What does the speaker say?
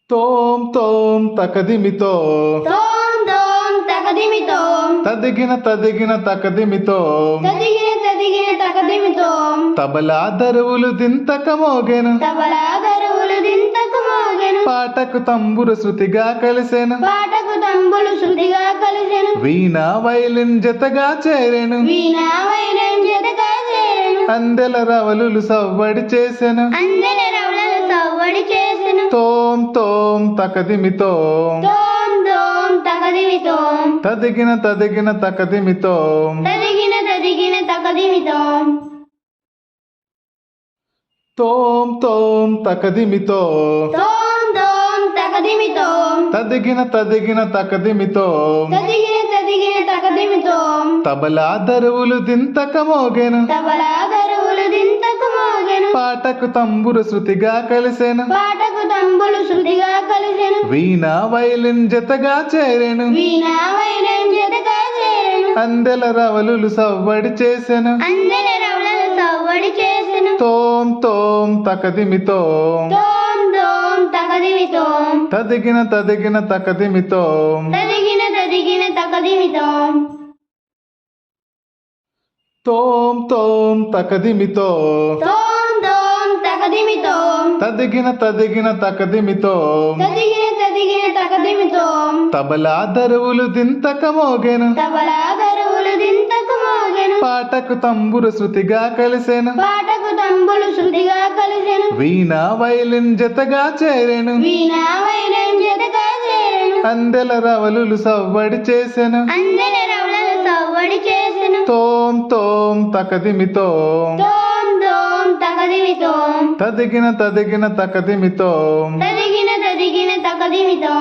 తోం తోం తకదిమితో తోం తోం తకదిమితో తదిగిన తదిగిన తకదిమితో తదిగిన తకదిమితో తబలా దరువులు దింతక మోగెను తబలా దరువులు దింతకు మోగెను పాటకు తంబురు శృతిగా కలిసెను పాటకు తంబులు శృతిగా కలిసెను వీణ వైలిన్ జతగా చేరెను వీణ వైలెన్ జతగా చేరెను అందెల రవలులు సవ్వడి చేసెను అందెల రవళలు సవ్వడి చేసెను తోం తోం తకదిమితో తోం తోం తకదిమితో తదిగిన తదిగిన తకదిమితో తదిగిన తకదిమితో తోం తోం తకదిమితో తోం తోం తకదిమితో తదిగిన తదిగిన తకదిమితో తదిగిన తకదిమితో తబలా దరువులు దింతక మోగెను తబలా దరువులు దింతకు మోగెను పాటకు తంబురు శృతిగా కలిసెను పాటకు తంబులు శృతిగా కలిసెను వీణ వైలిన్ జతగా చేరెను వీణ వైలెన్ జతగా చేరెను అందెల రవలులు సవ్వడి చేసెను అందెల రవళలు సవ్వడి చేసెను తోం తోం తకదిమితో తోం తోం తకదిమితో తదిగిన తదిగిన తకదిమితో తదిగిన తకదిమితో తోం తోం తకదిమితో తోం తోం తకదిమితో తదిగిన తదిగిన తకదిమితో తదిగిన తకదిమితో తబలా దరువులు దింతక మోగెను తబలా దరువులు దింతకు మోగెను పాటకు తంబురు శృతిగా కలిసెను పాటకు తంబులు శృతిగా కలిసెను వీణ వైలిన్ జతగా చేరెను వీణ వైలెన్ జతగా చేరెను అందెల రవలులు సవ్వడి చేసెను అందెల రవళలు సవ్వడి చేసెను తోం తోం తకదిమితో తోం తోం తకదిమితో తదిగిన తదిగిన తకదిమితో తదిగిన తకదిమితో